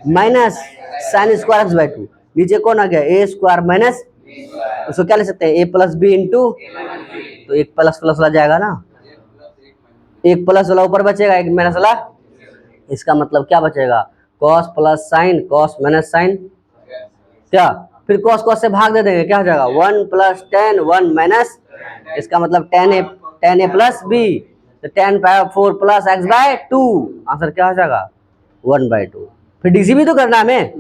minus sine square x by 2। नीचे कौन आ गया, ए स्क्वायर माइनस, उसको क्या ले सकते हैं, ए प्लस बी इंटू, तो एक प्लस प्लस वाला जाएगा ना, एक प्लस वाला ऊपर बचेगा, एक माइनस वाला, इसका मतलब क्या बचेगा, cos plus sine, cos minus sine, क्या फिर कॉस कॉस से भाग दे देंगे, क्या हो जाएगा 1 प्लस टेन 1 माइनस, इसका मतलब टेन ए प्लस बी, तो tan power 4 plus x by 2, answer क्या हो जाएगा 1 बाई 2। फिर डीसी भी तो करना हमें,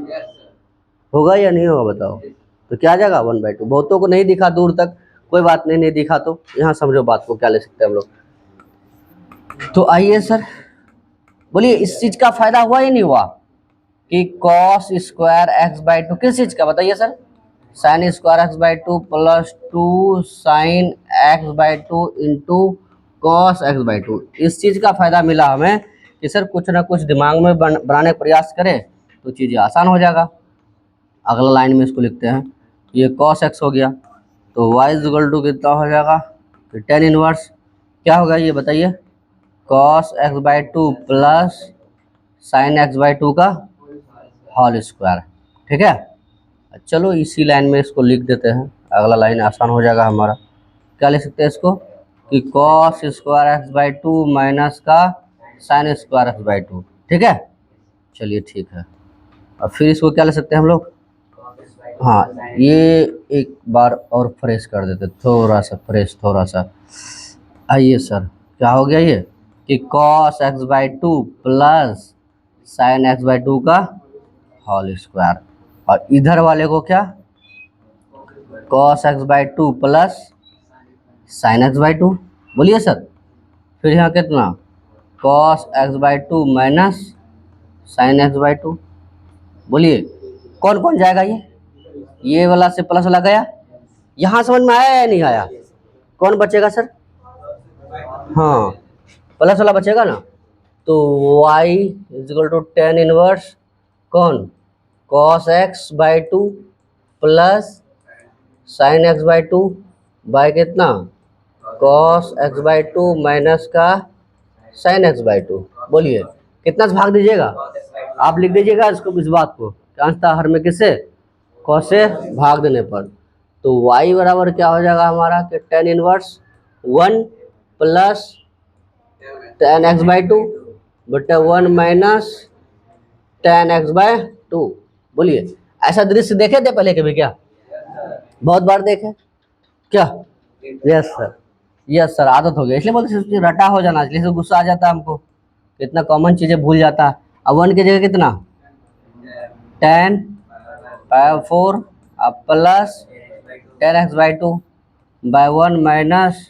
होगा या नहीं होगा बताओ, तो क्या आ जाएगा 1 बाई 2। बहुतों को नहीं दिखा दूर तक, कोई बात नहीं, नहीं दिखा तो यहाँ समझो बात को, क्या ले सकते हैं हम लोग। तो आइए सर बोलिए, इस चीज का फायदा हुआ या नहीं हुआ कि कॉस स्क्वायर एक्स बाई 2, किस चीज का बताइए sir, sine square x by 2 plus 2 sign x by 2 into cos x by 2। इस चीज़ का फायदा मिला हमें कि सर कुछ ना कुछ दिमाग में बनाने का प्रयास करें तो चीज़ें आसान हो जाएगा। अगला लाइन में इसको लिखते हैं, ये कॉस एक्स हो गया, तो वाई इज इक्वल टू कितना हो जाएगा, तो टेन इनवर्स क्या होगा ये बताइए, cos x by 2 plus sine x by 2 का होल स्क्वायर। ठीक है, चलो इसी लाइन में इसको लिख देते हैं, अगला लाइन आसान हो जाएगा हमारा। क्या लिख सकते हैं इसको कि cos square x by 2 minus का साइन स्क्वायर एक्स बाई 2। ठीक है, चलिए ठीक है, अब फिर इसको क्या ले सकते हैं हम लोग, हाँ ये एक बार और फ्रेश कर देते, थोड़ा सा फ्रेश, थोड़ा सा। आइए सर क्या हो गया ये कि cos x by 2 plus sine x by 2 का होल स्क्वायर, और इधर वाले को क्या, cos x by 2 plus sine x by 2। बोलिए सर, फिर यहाँ कितना, cos x by 2 minus sign x by 2। बोलिए कौन कौन जाएगा, ये वाला से प्लस वाला गया, यहाँ समझ में आया या नहीं आया, कौन बचेगा सर, हाँ प्लस वाला बचेगा ना, तो y is equal to tan inverse कौन, cos x by 2 plus sine x by 2 by कितना, कॉस एक्स बाई 2 माइनस का साइन एक्स बाई 2। बोलिए कितना से भाग दीजिएगा, आप लिख दीजिएगा इसको, इस बात को अंशतः हर में किससे, कॉस से भाग देने पर, तो y बराबर क्या हो जाएगा हमारा कि ten inverse 1 plus ten x by 2 बटा 1 माइनस टेन एक्स बाई 2। बोलिए ऐसा दृश्य देखे थे पहले कभी क्या, बहुत बार देखे क्या, यस सर, यस सर, आदत हो गया, इसलिए बोलते रटा हो जाना, इसलिए गुस्सा आ जाता है हमको, इतना कॉमन चीज़ें भूल जाता है। अब 1 की जगह कितना, टेन पावर 4 अब plus ten x by 2 by 1 minus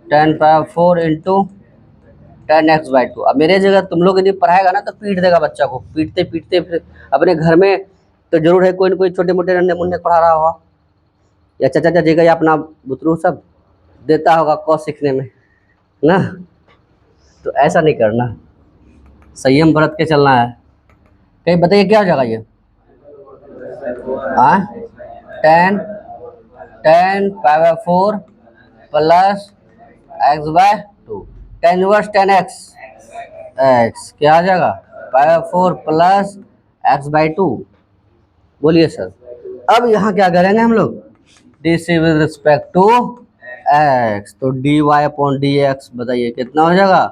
ten power 4 into ten x by 2। अब मेरे जगह तुम लोग यदि पढ़ाएगा ना तो पीट देगा बच्चा को, पीटते पीटते फिर अपने घर में तो जरूर है कोई न कोई छोटे मोटे नन्हे मुन्ने पढ़ा रहा होगा, या चाचा चाची का या अपना बुतरू सब देता होगा कॉस सीखने में ना, तो ऐसा नहीं करना, संयम बरत के चलना है। कहीं बताइए क्या हो जाएगा ये, हाँ tan power 4 plus x by 2, tan inverse tan x क्या आ जाएगा 4 प्लस एक्स बाई 2। बोलिए सर। अब यहाँ क्या करेंगे हम लोग, d c with respect to x, तो d y upon d x बताइए कितना हो जाएगा,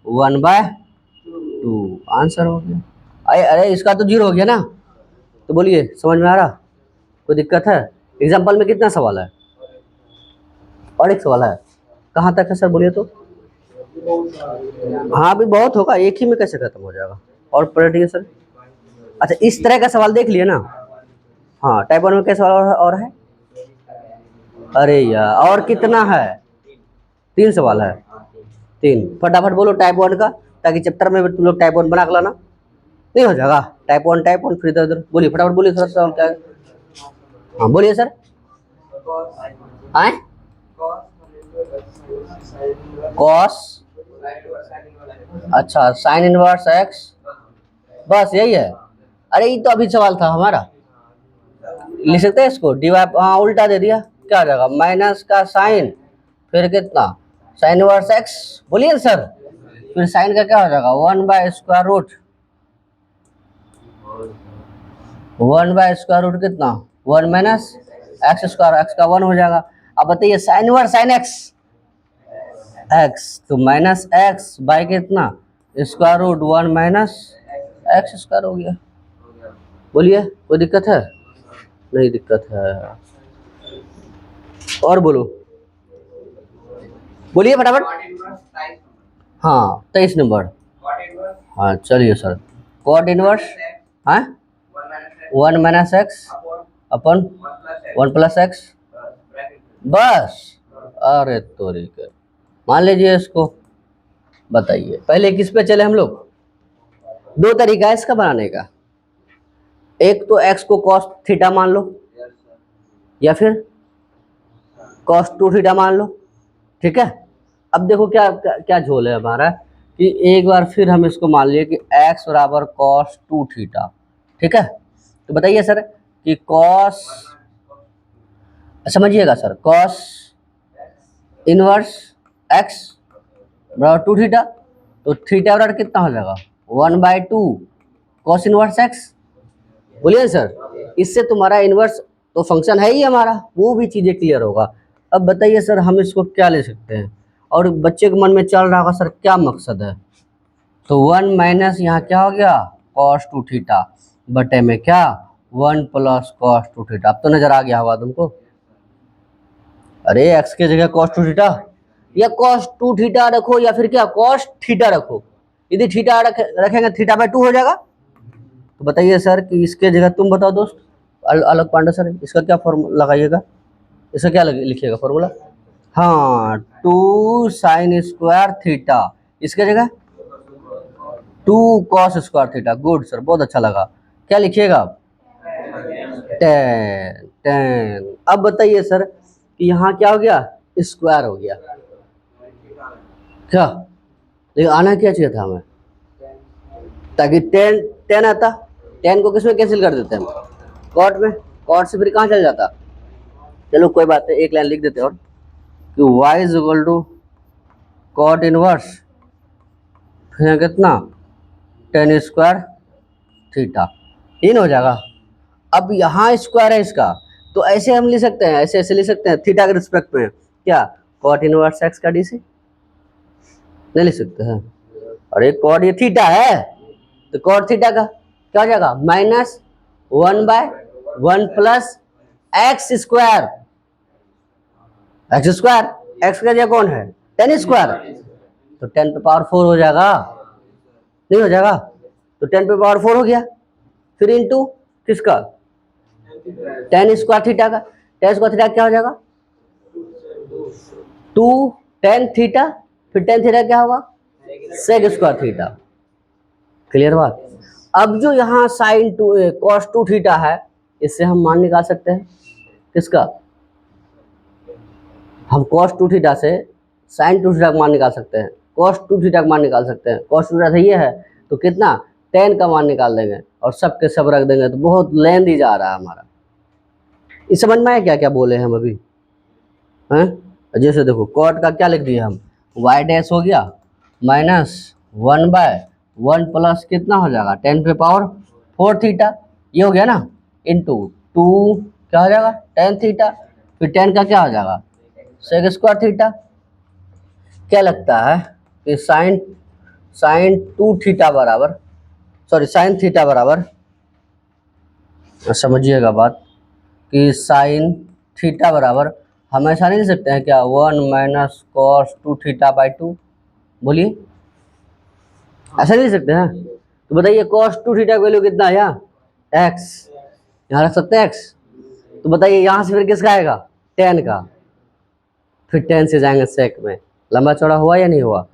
1/2। आंसर हो गया। अरे अरे इसका तो 0 हो गया ना, तो बोलिए समझ में आ रहा, कोई दिक्कत है? एग्जाम्पल में कितना सवाल है, और एक सवाल है, कहाँ तक है सर बोलिए तो? हाँ अभी बहुत होगा, एक ही में कैसे खत्म हो जाएगा, और पलटिए सर। अच्छा इस तरह का सवाल देख लिए ना, हाँ टाइप 1 में कैसा और है? अरे यार और कितना है, 3 सवाल है, 3। फटाफट बोलो टाइप 1 का, ताकि चैप्टर में तुम लोग टाइप 1 बना के लाना, नहीं हो जाएगा टाइप 1 फिर इधर उधर। बोलिए फटाफट बोलिए सर सवाल क्या है? हाँ बोलिए सर। आए कॉस, अच्छा साइन इनवर्स एक्स, बस यही है। अरे ये तो अभी सवाल था हमारा, लिख सकते हैं इसको डी वाई, हाँ उल्टा दे दिया, क्या हो जाएगा, माइनस का साइन, फिर कितना साइन इनवर्स एक्स, बोलिए सर, फिर साइन का क्या हो जाएगा 1/स्क्वायर रूट, 1/स्क्वायर रूट कितना 1 माइनस एक्स स्क्वायर, एक्स का 1 हो जाएगा। अब बताइए sine inverse sine x, x तो माइनस एक्स बाई कितना square root 1 minus x square हो गया। बोलिए कोई दिक्कत है? नहीं दिक्कत है, और बोलो, बोलिए फटाफट। हाँ 23 नंबर, हाँ चलिए सर, कॉट इनवर्स, हाँ 1 minus x upon 1 plus x, बस। अरे तोरी के, मान लीजिए इसको, बताइए पहले किस पे चले हम लोग, 2 तरीका है इसका बनाने का, एक तो x को cos थीटा मान लो, या फिर cos 2 थीटा मान लो, ठीक है। अब देखो क्या क्या, क्या झोल है हमारा, कि एक बार फिर हम इसको मान लिए कि x बराबर cos 2 थीटा, ठीक है। तो बताइए सर कि cos, समझिएगा सर, cos इनवर्स x बराबर 2 थीटा, तो थीटा बराबर कितना हो जाएगा 1/2 cos इनवर्स x। बोलिए सर, इससे तुम्हारा इनवर्स तो फंक्शन है ही हमारा, वो भी चीज़ें क्लियर होगा। अब बताइए सर हम इसको क्या ले सकते हैं, और बच्चे के मन में चल रहा होगा सर क्या मकसद है, तो 1 माइनस यहाँ क्या हो गया cos 2 थीटा बटे में क्या 1 प्लस cos 2 थीटा। अब तो नजर आ गया होगा तुमको, अरे x के जगह cos 2 थीटा, या cos 2 थीटा रखो या फिर क्या cos थीटा रखो, यदि थीटा रखेंगे थीटा बाई 2 हो जाएगा। तो बताइए सर कि इसके जगह तुम बताओ दोस्त, अलग पांडे सर इसका क्या फॉर्मूला लगाइएगा, इसका क्या लिखिएगा फॉर्मूला, हाँ 2 साइन स्क्वायर थीटा, इसके जगह 2 cos square theta. Good sir बहुत अच्छा लगा, क्या लिखिएगा आप 10। अब बताइए सर कि यहाँ क्या हो गया स्क्वायर हो गया, क्या लेकिन आना क्या चाहिए था हमें, ताकि 10 आता, 10 को किसमें कैंसिल कर देते हैं हम, कॉट में, कॉट से फिर कहाँ चल जाता। चलो कोई बात नहीं, एक लाइन लिख देते हैं और कि y is equal to cot inverse फिर कितना 10 स्क्वायर थीटा, इन हो जाएगा। अब यहाँ स्क्वायर है इसका, तो ऐसे हम लिख सकते हैं, ऐसे ऐसे लिख सकते हैं थीटा के रिस्पेक्ट में, क्या कॉट इनवर्स एक्स का डीसी, नहीं लिख सकते हैं, अरे कॉट ये थीटा है, तो कॉट थीटा का क्या हो जाएगा -1/1 plus x square, x square, x का जगह कौन है 10 स्क्वायर, तो 10 पे पावर 4 हो जाएगा, नहीं हो जाएगा, तो 10 पे पावर 4 हो गया, फिर इंटू किसका 10 स्क्वायर थीटा का, 10 स्क्वायर थीटा क्या हो जाएगा 2 10 थीटा, फिर 10 थीटा क्या होगा सेक स्क्वायर थीटा। क्लियर बात। अब जो यहाँ साइन 2 cos 2 थीटा है, इससे हम मान निकाल सकते हैं किसका, हम cos 2 थीटा से sin 2 थीटा का मान निकाल सकते हैं, cos 2 थीटा का मान निकाल सकते हैं, cos 2 थीटा ये है तो कितना 10 का मान निकाल देंगे और सब के सब रख देंगे, तो बहुत लेंदी जा रहा है हमारा। इस समझ में आया क्या क्या बोले हम अभी हैं। जैसे देखो cot का क्या लिख दिया हम y डैश हो गया -1/1 1 प्लस कितना हो जाएगा 10 पे पावर 4 थीटा, ये हो गया ना, इंटू 2 क्या हो जाएगा 10 थीटा, फिर 10 का क्या हो जाएगा सेक स्क्वायर थीटा। क्या लगता है कि साइन 2 थीटा बराबर, सॉरी साइन थीटा बराबर, समझिएगा बात, कि साइन थीटा बराबर हम ऐसा नहीं लिख सकते हैं क्या 1 माइनस कॉस 2 थीटा बाई 2, बोलिए ऐसा नहीं लिख सकते हैं। तो बताइए कॉस 2 थीटा का वैल्यू कितना है यहाँ एक्स, यहाँ रख सकते हैं एक्स, तो बताइए यहाँ से फिर किसका आएगा 10 का, फिर 10 से जाएंगे सेक में, लंबा चौड़ा हुआ या नहीं हुआ,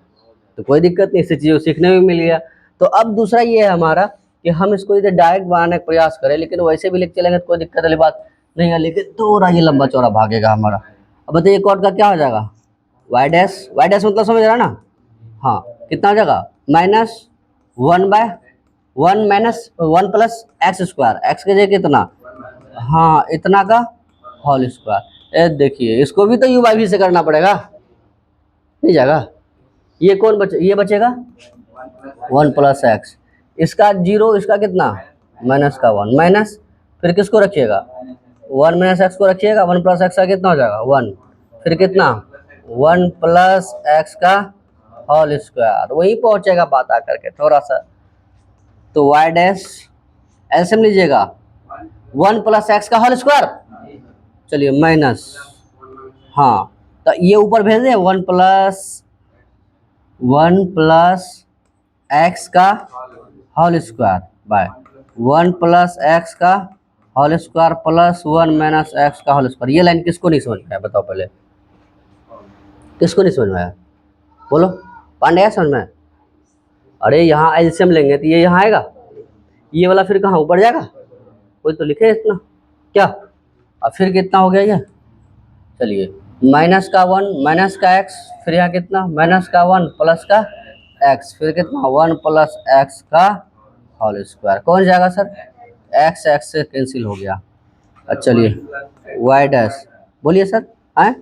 तो कोई दिक्कत नहीं, इससे चीज़ों सीखने में मिल गया। तो अब दूसरा ये है हमारा कि हम इसको इधर डायरेक्ट बनाने का प्रयास करें, लेकिन वैसे भी लिख चलेंगे तो कोई दिक्कत वाली बात नहीं है, लेकिन थोड़ा ये लंबा चौड़ा भागेगा हमारा। अब बताइए कॉट का क्या हो जाएगा वाई डैश मतलब समझ रहा है ना, हाँ कितना हो जाएगा minus 1/1 minus 1 plus x square, x के जगह कितना, हाँ इतना का होल स्क्वायर। देखिए इसको भी तो यू बाई भी से करना पड़ेगा, नहीं जाएगा, ये कौन ये बचेगा 1 प्लस एक्स, इसका 0, इसका कितना माइनस का 1, माइनस फिर किसको रखिएगा 1 माइनस एक्स को रखिएगा, 1 प्लस एक्स का कितना हो जाएगा 1, फिर कितना 1 प्लस एक्स का होल स्क्वायर, वही पहुंचेगा बात आकर के थोड़ा सा। तो वाई डैश एलसीएम लीजिएगा 1 प्लस एक्स का होल स्क्वायर, चलिए माइनस, हाँ तो ये ऊपर भेज दें 1 प्लस एक्स का whole square by 1 plus x का whole square plus 1 minus x का होल स्क्वायर। ये लाइन किसको नहीं समझ में आया बताओ पहले, किसको नहीं समझ में आया बोलो, पांड्या समझ में? अरे यहाँ एलसीएम लेंगे तो ये यहाँ आएगा, ये वाला फिर कहाँ ऊपर जाएगा, कोई तो लिखे इतना क्या, अब फिर कितना हो गया ये, चलिए माइनस का 1 माइनस का एक्स, फिर यहाँ कितना माइनस का 1 प्लस का एक्स, फिर कितना 1 प्लस एक्स का होल स्क्वायर, कौन जाएगा सर एक्स, एक्स से कैंसिल हो गया। अच्छा चलिए वाई डैश बोलिए सर, आए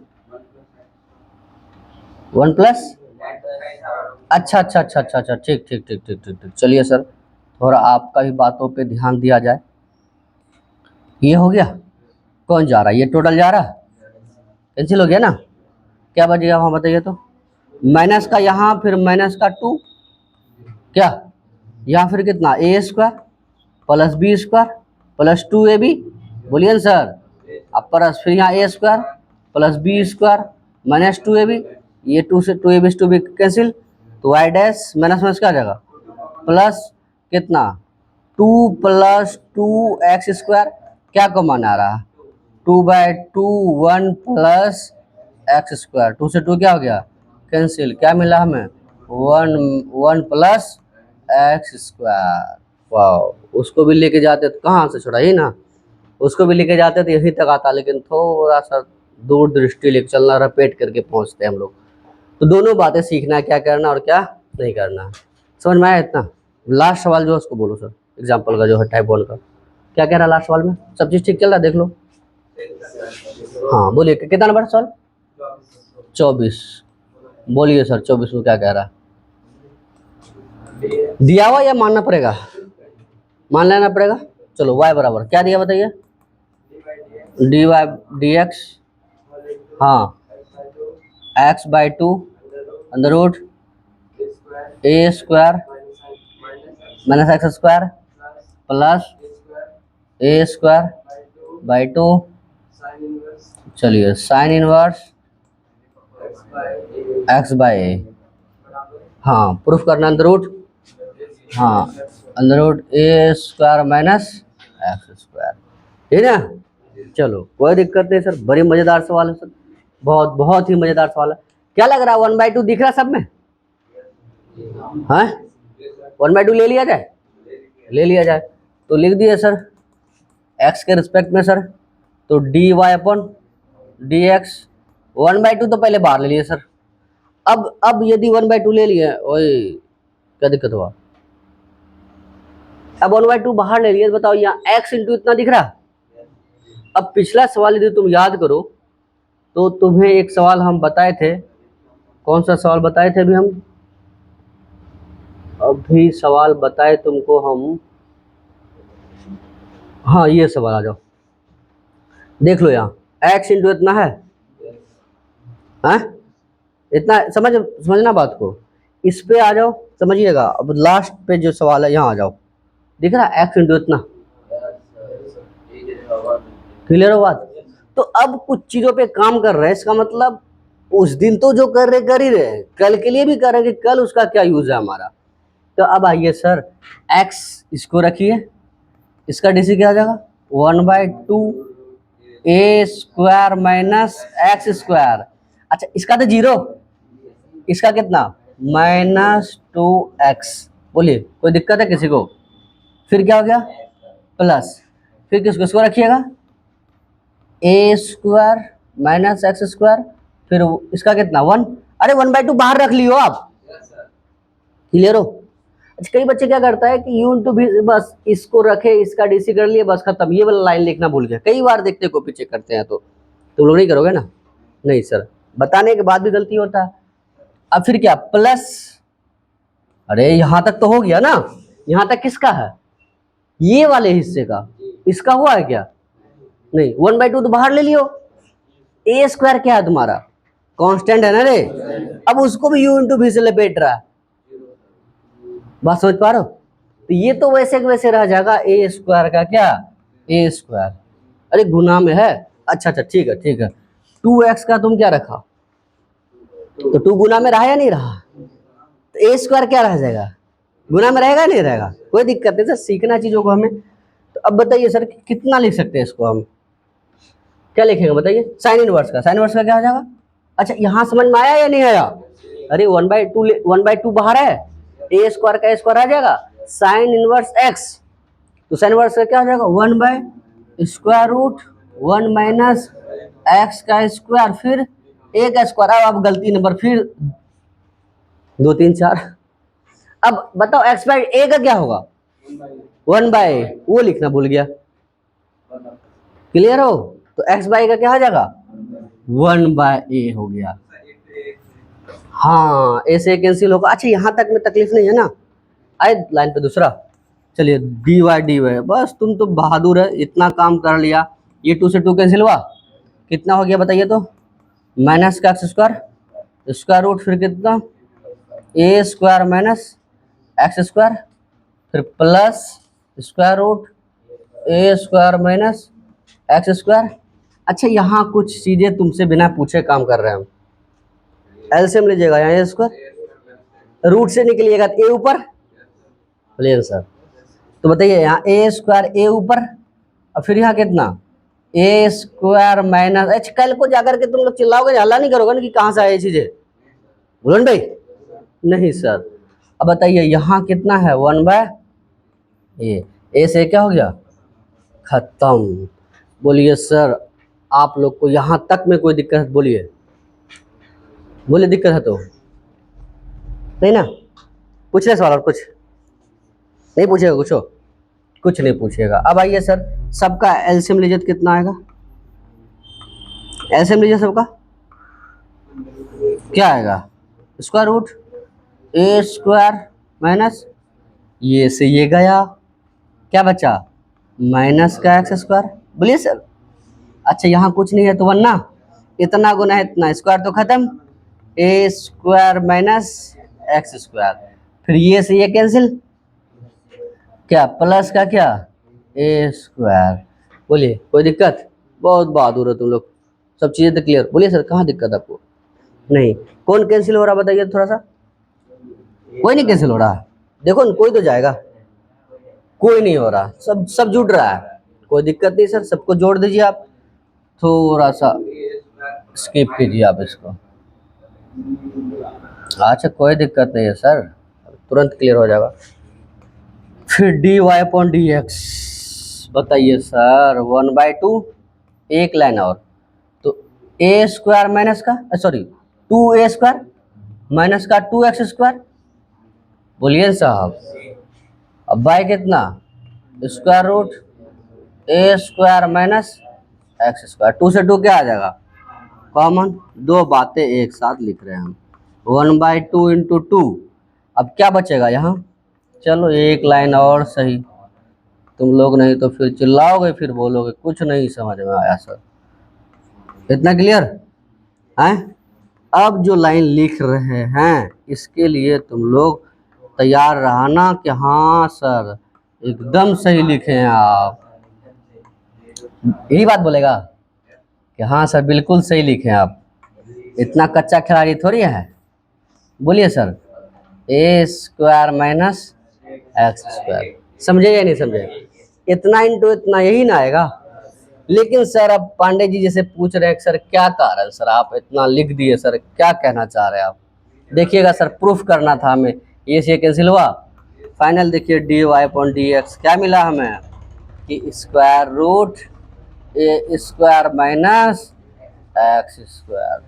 1 प्लस, अच्छा अच्छा अच्छा अच्छा अच्छा ठीक ठीक ठीक ठीक ठीक ठीक, चलिए सर थोड़ा आपका भी बातों पे ध्यान दिया जाए। ये हो गया, कौन जा रहा है, ये टोटल जा रहा है, कैंसिल हो गया ना, क्या बचेगा वहाँ बताइए तो, माइनस का यहाँ फिर माइनस का 2 क्या, यहाँ फिर कितना a square plus b square plus 2ab, बोलिए ना सर, अब प्लस फिर यहाँ a square plus b square minus 2ab, ये 2 से 2ab से 2b कैंसिल, तो वाई डैश माइनस माइनस क्या आ जाएगा प्लस कितना 2 प्लस 2x स्क्वायर, क्या कॉमन आ रहा है 2/2 1 प्लस एक्स स्क्वायर, 2 से 2 क्या हो गया कैंसिल, क्या मिला हमें 1 प्लस एक्स स्क्वायर। वाह, उसको भी लेके जाते तो कहाँ से छोड़ा ही ना, उसको भी लेके जाते तो यहीं तक आता, लेकिन थोड़ा सा दूर दृष्टि लेके चलना, रपेट करके पहुँचते हैं हम लोग। तो दोनों बातें सीखना है, क्या करना और क्या नहीं करना, समझ में आया इतना। लास्ट सवाल जो है उसको बोलो सर, एग्जाम्पल का जो है टाइप 1 का, क्या कह रहा है लास्ट सवाल में, सब चीज़ ठीक चल रहा है देख लो, हाँ बोलिए कितना नंबर सवाल 24, बोलिए सर 24 में क्या कह रहा है, दिया हुआ या मानना पड़ेगा, मान लेना पड़ेगा, चलो y बराबर क्या दिया बताइए dy dx, हाँ x/2 under root a square minus x square plus a square by 2, चलिए sine inverse x by a, हाँ प्रूफ करना अंडर रूट, हाँ under root a square minus x square, ठीक है ना। चलो कोई दिक्कत नहीं सर, बड़ी मज़ेदार सवाल है सर, बहुत बहुत ही मज़ेदार सवाल है। क्या लग रहा है 1/2 दिख रहा है सब में, हाँ 1/2 ले लिया जाए, ले लिया जाए तो लिख दिए सर x के रिस्पेक्ट में सर, तो dy अपन dx 1/2 तो पहले बाहर ले लिए सर, अब यदि 1/2 ले लिए, ओए क्या दिक्कत हुआ, अब 1/2 बाहर ले लिए, बताओ यहाँ x इंटू इतना दिख रहा। अब पिछला सवाल यदि तुम याद करो तो तुम्हें एक सवाल हम बताए थे, कौन सा सवाल बताए थे अभी हम, अभी सवाल बताए तुमको हम, हाँ ये सवाल आ जाओ, देख लो यहाँ x इंटू इतना है, हाँ इतना समझना बात को, इस पे आ जाओ, समझिएगा। अब लास्ट पे जो सवाल है यहाँ आ जाओ, दिख रहा है x इंटू इतना, क्लियर हो बात। तो अब कुछ चीजों पे काम कर रहे हैं, इसका मतलब उस दिन तो जो कर ही रहे हैं, कल के लिए भी कर रहे हैं कि कल उसका क्या यूज है हमारा। तो अब आइए सर, x इसको रखिए, इसका डीसी क्या आ जाएगा 1/2 ए स्क्वायर माइनस एक्स स्क्वायर। अच्छा इसका तो जीरो, इसका कितना -2x। बोलिए कोई दिक्कत है किसी को? फिर क्या हो गया प्लस, फिर किसको इसको रखिएगा ए स्क्वायर माइनस एक्स स्क्वायर, फिर इसका कितना 1। अरे 1/2 बाहर रख लियो आप, क्लियर हो। अच्छा कई बच्चे क्या करता है कि यू इंटू भी, बस इसको रखे, इसका डीसी कर लिए, बस खत्म, ये वाला लाइन लिखना भूल गया। कई बार देखते कॉपी चेक करते हैं तो तुम लोग नहीं करोगे ना? नहीं सर, बताने के बाद भी गलती होता है। अब फिर क्या प्लस, अरे यहां तक तो हो गया ना, यहां तक किसका है ये वाले हिस्से का, इसका हुआ है क्या? नहीं, 1/2 तो बाहर ले लियो, ए स्क्वायर क्या है तुम्हारा कांस्टेंट है ना रे, अब उसको भी यू इंटू भी से लपेट रहा है, बात समझ पा रहे हो। तो ये तो वैसे के वैसे रह जाएगा ए स्क्वायर का क्या ए स्क्वायर, अरे गुना में है, अच्छा ठीक है 2x का तुम क्या रखा, तो 2 गुना में रहा या नहीं रहा, तो ए स्क्वायर क्या रह जाएगा गुना में रहेगा नहीं रहेगा, कोई दिक्कत नहीं सर, सीखना चीजों को हमें। तो अब बताइए सर कितना लिख सकते हैं इसको हम, क्या लिखेंगे बताइए, साइन इनवर्स का क्या हो जाएगा। अच्छा यहाँ समझ में आया या नहीं आया? अरे 1/2 बाहर है, ए स्क्वायर का ए स्क्वायर आ जाएगा, साइन इनवर्स एक्स, तो साइन इनवर्स का क्या हो जाएगा 1/√1 माइनस एक्स का स्क्वायर, फिर ए का स्क्वायर। अब गलती नंबर फिर 2 3 4। अब बताओ एक्स बाई ए का क्या होगा 1/, वो लिखना भूल गया, क्लियर हो। तो एक्स बाई का क्या हो जाएगा 1/a हो गया, हाँ ऐसे कैंसिल होगा। अच्छा यहाँ तक में तकलीफ नहीं है ना, आए लाइन पे दूसरा, चलिए dy बस तुम तो बहादुर है, इतना काम कर लिया। ये 2 से 2 कैंसिल हुआ, कितना हो गया बताइए तो, माइनस का एक्स स्क्वायर स्क्वायर रूट, फिर कितना a square minus x square, फिर plus square root a square minus x square. अच्छा यहाँ कुछ चीजें तुमसे बिना पूछे काम कर रहे हैं हम, एलसीएम लीजिएगा, यहाँ ए स्क्वायर रूट से निकलिएगा ए ऊपर, प्लेन सर। तो बताइए यहाँ ए स्क्वायर ए ऊपर, और फिर यहाँ कितना ए स्क्वायर माइनस, अच्छा कल को जाकर के तुम लोग चिल्लाओगे, हल्ला नहीं करोगे ना कि कहाँ से आए चीजें, बोलो भाई नहीं सर। अब बताइए यहाँ कितना है 1/a, ए से क्या हो गया खत्म। बोलिए सर आप लोग को यहाँ तक में कोई दिक्कत, बोलिए दिक्कत है तो नहीं ना, पूछ रहे सवाल और कुछ नहीं पूछेगा, कुछ नहीं पूछेगा। अब आइए सर, सबका एलसीएम लीजिए तो कितना आएगा, एलसीएम लीजिए सबका क्या आएगा square root a square minus ये से ये गया, क्या बचा माइनस का एक्स स्क्वायर, बोलिए सर। अच्छा यहाँ कुछ नहीं है तो 1 ना, इतना गुना है इतना, स्क्वायर तो खत्म, ए स्क्वायर माइनस एक्स स्क्वायर, फिर ये से ये कैंसिल, क्या प्लस का क्या ए स्क्वायर। बोलिए कोई दिक्कत, बहुत बहादुर है तुम लोग, सब चीज़ें तो क्लियर। बोलिए सर कहाँ दिक्कत आपको? नहीं, कौन कैंसिल हो रहा बताइए थोड़ा सा, कोई नहीं कैंसिल हो रहा, देखो कोई तो जाएगा, कोई नहीं हो रहा, सब जुड़ रहा है, कोई दिक्कत नहीं सर, सबको जोड़ दीजिए आप, थोड़ा सा स्किप कीजिए आप इसको। अच्छा कोई दिक्कत नहीं है सर, तुरंत क्लियर हो जाएगा। फिर dy/dx बताइए सर 1/2, एक लाइन और, तो ए स्क्वायर माइनस का सॉरी 2a स्क्वायर माइनस का 2x स्क्वायर, बोलिए साहब। अब बाय कितना square root a square minus x square, 2 से 2 क्या आ जाएगा कॉमन, दो बातें एक साथ लिख रहे हैं हम, 1/2 इंटू 2। अब क्या बचेगा यहाँ चलो एक लाइन और सही, तुम लोग नहीं तो फिर चिल्लाओगे, फिर बोलोगे कुछ नहीं समझ में आया सर। इतना क्लियर है? अब जो लाइन लिख रहे हैं इसके लिए तुम लोग तैयार रहना कि हाँ सर एकदम सही लिखे हैं आप, यही बात बोलेगा कि हाँ सर बिल्कुल सही लिखे हैं आप, इतना कच्चा खिलाड़ी थोड़ी है। बोलिए सर, ए स्क्वायर माइनस एक्स स्क्वायर, समझे या नहीं समझे? इतना इंटू इतना यही ना आएगा। लेकिन सर अब पांडे जी जैसे पूछ रहे हैं सर क्या कारण, सर आप इतना लिख दिए, सर क्या कहना चाह रहे हैं आप? देखिएगा सर प्रूफ करना था हमें, ये से कैंसिल हुआ, फाइनल देखिए d y upon d x क्या मिला हमें कि square root a square minus x square,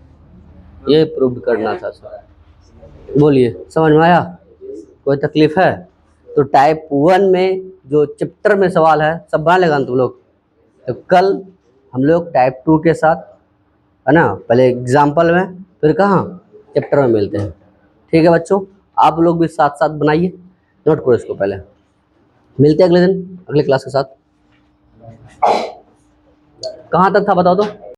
ये प्रूव करना था सर। बोलिए समझ में आया? कोई तकलीफ है? तो टाइप 1 में जो चैप्टर में सवाल है सब बना लेगा ना तुम लोग। तो कल हम लोग टाइप 2 के साथ है ना, पहले एग्जाम्पल में फिर कहाँ चैप्टर में मिलते हैं। ठीक है बच्चों, आप लोग भी साथ साथ बनाइए, नोट करो इसको। पहले मिलते हैं अगले दिन अगले क्लास के साथ। कहाँ तक था बताओ तो।